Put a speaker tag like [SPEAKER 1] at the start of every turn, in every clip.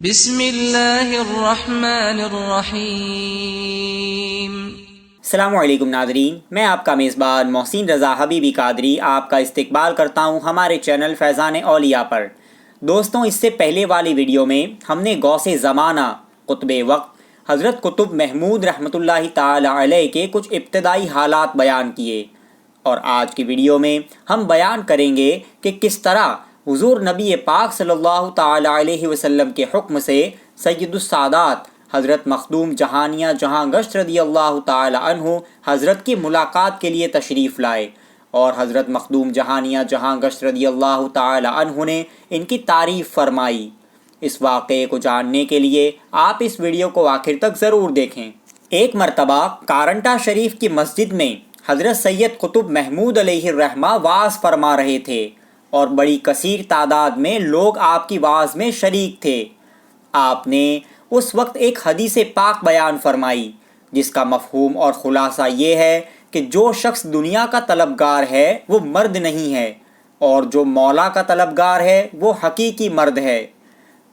[SPEAKER 1] بسم اللہ الرحمن الرحیم۔
[SPEAKER 2] السلام علیکم ناظرین، میں آپ کا میزبان محسن رضا حبیبی قادری آپ کا استقبال کرتا ہوں ہمارے چینل فیضان اولیاء پر۔ دوستوں، اس سے پہلے والی ویڈیو میں ہم نے غوث زمانہ قطب وقت حضرت قطب محمود رحمۃ اللہ تعالی علیہ کے کچھ ابتدائی حالات بیان کیے، اور آج کی ویڈیو میں ہم بیان کریں گے کہ کس طرح حضور نبی پاک صلی اللہ تعالی علیہ وسلم کے حکم سے سید السادات حضرت مخدوم جہانیہ جہاں گشت رضی اللہ تعالی عنہ حضرت کی ملاقات کے لیے تشریف لائے، اور حضرت مخدوم جہانیہ جہاں گشت رضی اللہ تعالی عنہ نے ان کی تعریف فرمائی۔ اس واقعے کو جاننے کے لیے آپ اس ویڈیو کو آخر تک ضرور دیکھیں۔ ایک مرتبہ کارنٹا شریف کی مسجد میں حضرت سید قطب محمود علیہ الرحمہ وعظ فرما رہے تھے، اور بڑی کثیر تعداد میں لوگ آپ کی وعظ میں شریک تھے۔ آپ نے اس وقت ایک حدیث پاک بیان فرمائی، جس کا مفہوم اور خلاصہ یہ ہے کہ جو شخص دنیا کا طلبگار ہے وہ مرد نہیں ہے، اور جو مولا کا طلبگار ہے وہ حقیقی مرد ہے۔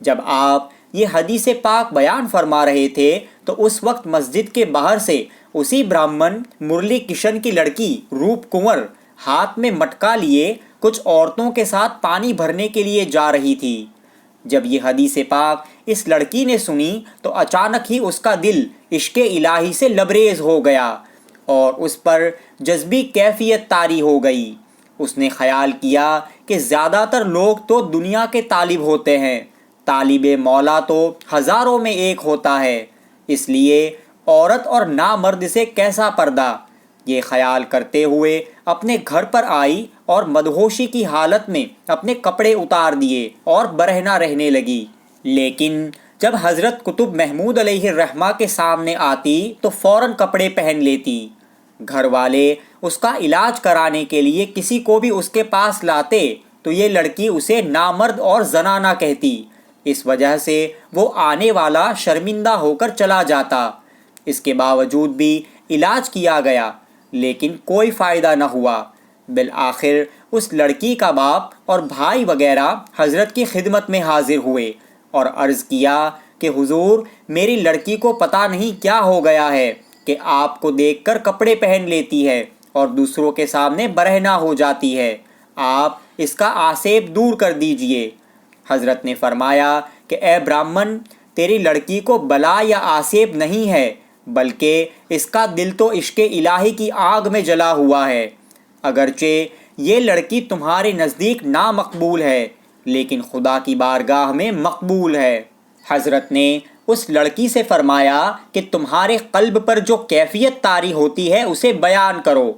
[SPEAKER 2] جب آپ یہ حدیث پاک بیان فرما رہے تھے تو اس وقت مسجد کے باہر سے اسی برہمن مرلی کشن کی لڑکی روپ کنور ہاتھ میں مٹکا لیے کچھ عورتوں کے ساتھ پانی بھرنے کے لیے جا رہی تھی۔ جب یہ حدیث پاک اس لڑکی نے سنی تو اچانک ہی اس کا دل عشق الہی سے لبریز ہو گیا، اور اس پر جذبی کیفیت طاری ہو گئی۔ اس نے خیال کیا کہ زیادہ تر لوگ تو دنیا کے طالب ہوتے ہیں، طالب مولا تو ہزاروں میں ایک ہوتا ہے، اس لیے عورت اور نامرد سے کیسا پردہ؟ یہ خیال کرتے ہوئے اپنے گھر پر آئی اور مدہوشی کی حالت میں اپنے کپڑے اتار دیے اور برہنہ رہنے لگی۔ لیکن جب حضرت قطب محمود علیہ الرحمہ کے سامنے آتی تو فوراً کپڑے پہن لیتی۔ گھر والے اس کا علاج کرانے کے لیے کسی کو بھی اس کے پاس لاتے تو یہ لڑکی اسے نامرد اور زنانہ کہتی، اس وجہ سے وہ آنے والا شرمندہ ہو کر چلا جاتا۔ اس کے باوجود بھی علاج کیا گیا، لیکن کوئی فائدہ نہ ہوا۔ بالآخر اس لڑکی کا باپ اور بھائی وغیرہ حضرت کی خدمت میں حاضر ہوئے اور عرض کیا کہ حضور، میری لڑکی کو پتہ نہیں کیا ہو گیا ہے کہ آپ کو دیکھ کر کپڑے پہن لیتی ہے اور دوسروں کے سامنے برہنہ ہو جاتی ہے، آپ اس کا آسیب دور کر دیجئے۔ حضرت نے فرمایا کہ اے برہمن، تیری لڑکی کو بلا یا آسیب نہیں ہے، بلکہ اس کا دل تو عشق الہی کی آگ میں جلا ہوا ہے۔ اگرچہ یہ لڑکی تمہارے نزدیک نامقبول ہے، لیکن خدا کی بارگاہ میں مقبول ہے۔ حضرت نے اس لڑکی سے فرمایا کہ تمہارے قلب پر جو کیفیت طاری ہوتی ہے اسے بیان کرو۔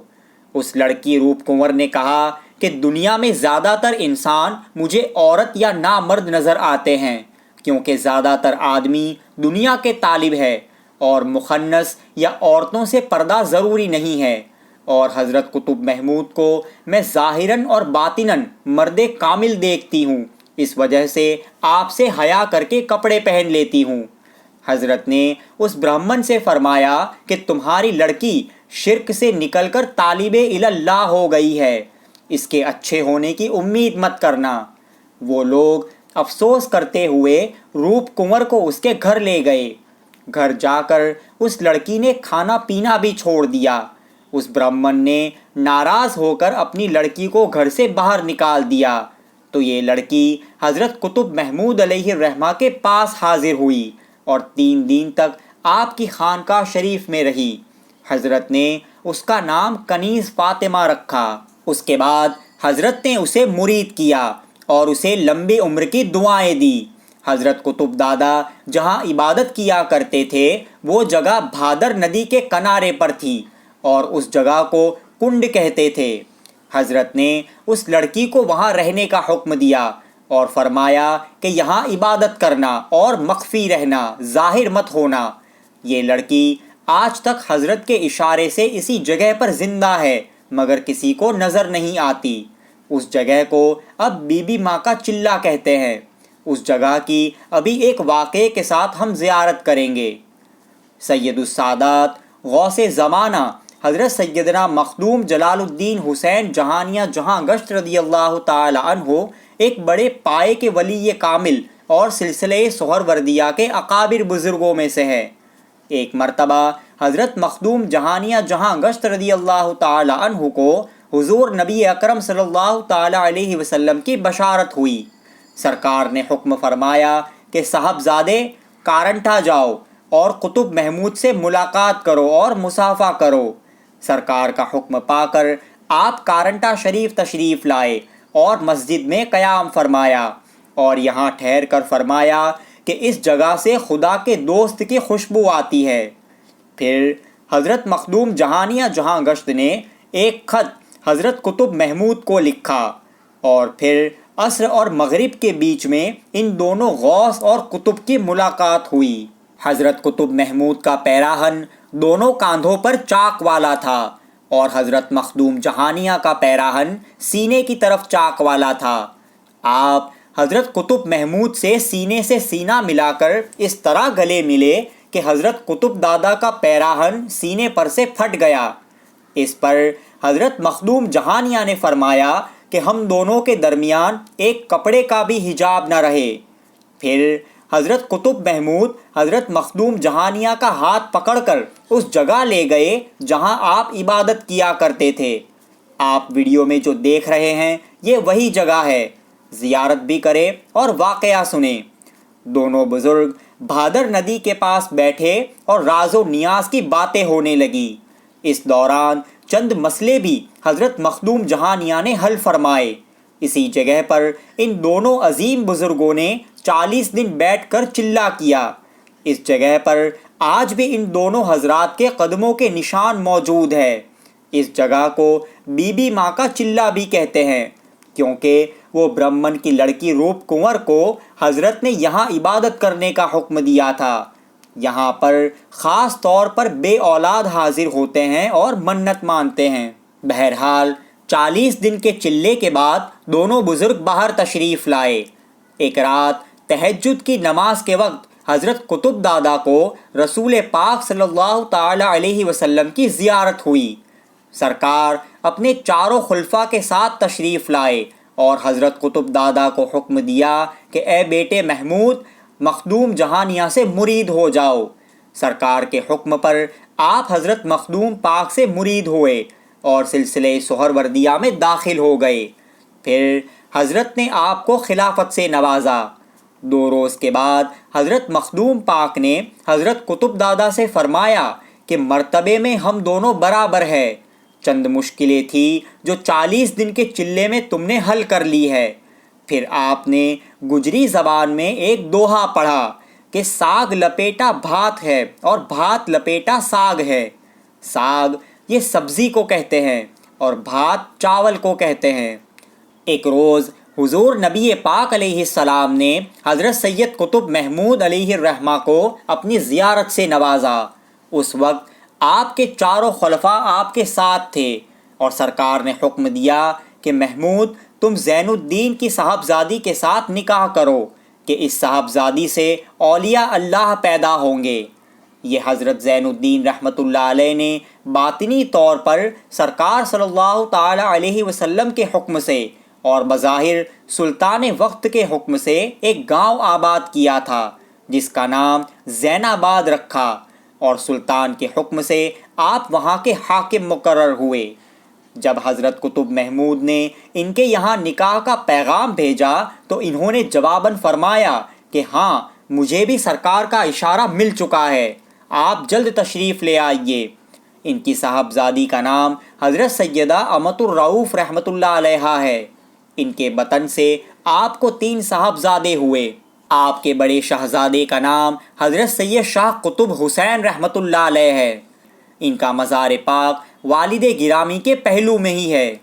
[SPEAKER 2] اس لڑکی روپ کنور نے کہا کہ دنیا میں زیادہ تر انسان مجھے عورت یا نامرد نظر آتے ہیں، کیونکہ زیادہ تر آدمی دنیا کے طالب ہے، اور مخنث یا عورتوں سے پردہ ضروری نہیں ہے، اور حضرت قطب محمود کو میں ظاہراً اور باطناً مرد کامل دیکھتی ہوں، اس وجہ سے آپ سے حیا کر کے کپڑے پہن لیتی ہوں۔ حضرت نے اس برہمن سے فرمایا کہ تمہاری لڑکی شرک سے نکل کر طالب اللہ ہو گئی ہے، اس کے اچھے ہونے کی امید مت کرنا۔ وہ لوگ افسوس کرتے ہوئے روپ کنور کو اس کے گھر لے گئے۔ گھر جا کر اس لڑکی نے کھانا پینا بھی چھوڑ دیا۔ اس برہمن نے ناراض ہو کر اپنی لڑکی کو گھر سے باہر نکال دیا تو یہ لڑکی حضرت قطب محمود علیہ الرحمہ کے پاس حاضر ہوئی اور 3 دن تک آپ کی خانقاہ شریف میں رہی۔ حضرت نے اس کا نام کنیز فاطمہ رکھا۔ اس کے بعد حضرت نے اسے مرید کیا اور اسے لمبی عمر کی دعائیں دی۔ حضرت قطب دادا جہاں عبادت کیا کرتے تھے وہ جگہ بھادر ندی کے کنارے پر تھی، اور اس جگہ کو کنڈ کہتے تھے۔ حضرت نے اس لڑکی کو وہاں رہنے کا حکم دیا اور فرمایا کہ یہاں عبادت کرنا اور مخفی رہنا، ظاہر مت ہونا۔ یہ لڑکی آج تک حضرت کے اشارے سے اسی جگہ پر زندہ ہے، مگر کسی کو نظر نہیں آتی۔ اس جگہ کو اب بی بی ماں کا چلہ کہتے ہیں۔ اس جگہ کی ابھی ایک واقعے کے ساتھ ہم زیارت کریں گے۔ سید السادات غوث زمانہ حضرت سیدنا مخدوم جلال الدین حسین جہانیہ جہاں گشت رضی اللہ تعالی عنہ ایک بڑے پائے کے ولی کامل اور سلسلہ سہروردیہ کے اکابر بزرگوں میں سے ہے۔ ایک مرتبہ حضرت مخدوم جہانیہ جہاں گشت رضی اللہ تعالی عنہ کو حضور نبی اکرم صلی اللہ تعالی علیہ وسلم کی بشارت ہوئی۔ سرکار نے حکم فرمایا کہ صاحبزادے کارنٹھا جاؤ اور قطب محمود سے ملاقات کرو اور مصافحہ کرو۔ سرکار کا حکم پا کر آپ کارنٹھا شریف تشریف لائے اور مسجد میں قیام فرمایا اور یہاں ٹھہر کر فرمایا کہ اس جگہ سے خدا کے دوست کی خوشبو آتی ہے۔ پھر حضرت مخدوم جہانیہ جہاں گشت نے ایک خط حضرت قطب محمود کو لکھا اور پھر عصر اور مغرب کے بیچ میں ان دونوں غوث اور قطب کی ملاقات ہوئی۔ حضرت قطب محمود کا پیراہن دونوں کاندھوں پر چاک والا تھا اور حضرت مخدوم جہانیہ کا پیراہن سینے کی طرف چاک والا تھا۔ آپ حضرت قطب محمود سے سینے سے سینہ ملا کر اس طرح گلے ملے کہ حضرت قطب دادا کا پیراہن سینے پر سے پھٹ گیا۔ اس پر حضرت مخدوم جہانیہ نے فرمایا کہ ہم دونوں کے درمیان ایک کپڑے کا بھی حجاب نہ رہے۔ پھر حضرت قطب محمود حضرت مخدوم جہانیہ کا ہاتھ پکڑ کر اس جگہ لے گئے جہاں آپ عبادت کیا کرتے تھے۔ آپ ویڈیو میں جو دیکھ رہے ہیں یہ وہی جگہ ہے۔ زیارت بھی کرے اور واقعہ سنیں۔ دونوں بزرگ بھادر ندی کے پاس بیٹھے اور راز و نیاز کی باتیں ہونے لگی۔ اس دوران چند مسئلے بھی حضرت مخدوم جہانیہ نے حل فرمائے۔ اسی جگہ پر ان دونوں عظیم بزرگوں نے 40 دن بیٹھ کر چلہ کیا۔ اس جگہ پر آج بھی ان دونوں حضرات کے قدموں کے نشان موجود ہے۔ اس جگہ کو بی بی ماں کا چلہ بھی کہتے ہیں کیونکہ وہ برہمن کی لڑکی روپ کنور کو حضرت نے یہاں عبادت کرنے کا حکم دیا تھا۔ یہاں پر خاص طور پر بے اولاد حاضر ہوتے ہیں اور منت مانتے ہیں۔ بہرحال 40 دن کے چلے کے بعد دونوں بزرگ باہر تشریف لائے۔ ایک رات تہجد کی نماز کے وقت حضرت قطب دادا کو رسول پاک صلی اللہ تعالی علیہ وسلم کی زیارت ہوئی۔ سرکار اپنے چاروں خلفاء کے ساتھ تشریف لائے اور حضرت قطب دادا کو حکم دیا کہ اے بیٹے محمود مخدوم جہانیہ سے مرید ہو جاؤ۔ سرکار کے حکم پر آپ حضرت مخدوم پاک سے مرید ہوئے اور سلسلہ سہروردیہ میں داخل ہو گئے۔ پھر حضرت نے آپ کو خلافت سے نوازا۔ 2 روز کے بعد حضرت مخدوم پاک نے حضرت قطب دادا سے فرمایا کہ مرتبے میں ہم دونوں برابر ہے۔ چند مشکلیں تھیں جو 40 دن کے چلے میں تم نے حل کر لی ہے۔ پھر آپ نے گجری زبان میں ایک دوہا پڑھا کہ ساگ لپیٹا بھات ہے اور بھات لپیٹا ساگ ہے۔ ساگ یہ سبزی کو کہتے ہیں اور بھات چاول کو کہتے ہیں۔ ایک روز حضور نبی پاک علیہ السلام نے حضرت سید قطب محمود علیہ الرحمہ کو اپنی زیارت سے نوازا۔ اس وقت آپ کے چاروں خلفاء آپ کے ساتھ تھے اور سرکار نے حکم دیا کہ محمود تم زین الدین کی صاحبزادی کے ساتھ نکاح کرو کہ اس صاحبزادی سے اولیاء اللہ پیدا ہوں گے۔ یہ حضرت زین الدین رحمۃ اللہ علیہ نے باطنی طور پر سرکار صلی اللہ تعالی علیہ وسلم کے حکم سے اور بظاہر سلطان وقت کے حکم سے ایک گاؤں آباد کیا تھا جس کا نام زین آباد رکھا اور سلطان کے حکم سے آپ وہاں کے حاکم مقرر ہوئے۔ جب حضرت قطب محمود نے ان کے یہاں نکاح کا پیغام بھیجا تو انہوں نے جواباً فرمایا کہ ہاں مجھے بھی سرکار کا اشارہ مل چکا ہے، آپ جلد تشریف لے آئیے۔ ان کی صاحبزادی کا نام حضرت سیدہ امت الرؤف رحمۃ اللہ علیہا ہے۔ ان کے بطن سے آپ کو 3 صاحبزادے ہوئے۔ آپ کے بڑے شہزادے کا نام حضرت سید شاہ قطب حسین رحمۃ اللہ علیہ ہے۔ ان کا مزار پاک والد گرامی کے پہلو میں ہی ہے۔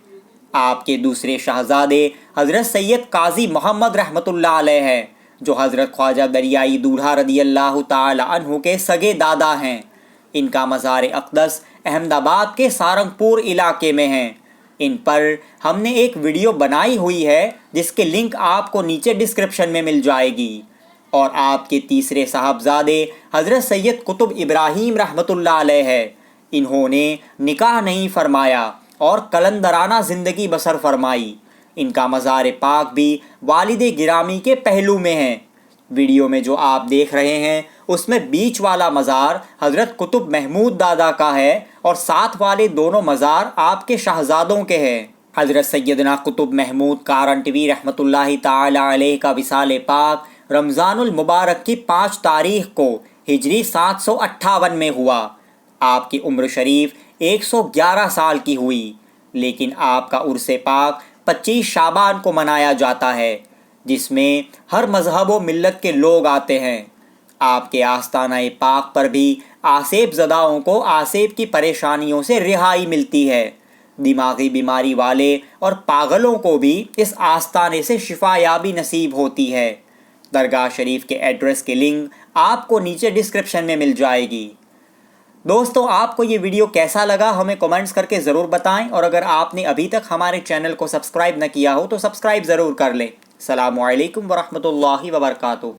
[SPEAKER 2] آپ کے دوسرے شہزادے حضرت سید قاضی محمد رحمۃ اللہ علیہ ہیں جو حضرت خواجہ دریائی دولہا رضی اللہ تعالی عنہ کے سگے دادا ہیں۔ ان کا مزار اقدس احمد آباد کے سارنگپور علاقے میں ہیں۔ ان پر ہم نے ایک ویڈیو بنائی ہوئی ہے جس کے لنک آپ کو نیچے ڈسکرپشن میں مل جائے گی۔ اور آپ کے تیسرے صاحبزادے حضرت سید قطب ابراہیم رحمۃ اللہ علیہ ہے۔ انہوں نے نکاح نہیں فرمایا اور کلندرانہ زندگی بسر فرمائی۔ ان کا مزار پاک بھی والد گرامی کے پہلو میں ہے۔ ویڈیو میں جو آپ دیکھ رہے ہیں اس میں بیچ والا مزار حضرت قطب محمود دادا کا ہے اور ساتھ والے دونوں مزار آپ کے شہزادوں کے ہیں۔ حضرت سیدنا قطب محمود کارنٹوی رحمۃ اللہ تعالی علیہ کا وصال پاک رمضان المبارک کی 5 تاریخ کو ہجری 758 میں ہوا۔ آپ کی عمر شریف 111 سال کی ہوئی، لیکن آپ کا عرس پاک 25 شعبان کو منایا جاتا ہے، جس میں ہر مذہب و ملت کے لوگ آتے ہیں۔ آپ کے آستانہ پاک پر بھی آسیب زداؤں کو آسیب کی پریشانیوں سے رہائی ملتی ہے۔ دماغی بیماری والے اور پاگلوں کو بھی اس آستانے سے شفا یابی نصیب ہوتی ہے۔ درگاہ شریف کے ایڈریس کی لنک آپ کو نیچے ڈسکرپشن میں مل جائے گی۔ دوستو، آپ کو یہ ویڈیو کیسا لگا ہمیں کمنٹس کر کے ضرور بتائیں، اور اگر آپ نے ابھی تک ہمارے چینل کو سبسکرائب نہ کیا ہو تو سبسکرائب ضرور کر لیں۔ السلام علیکم ورحمۃ اللہ وبرکاتہ۔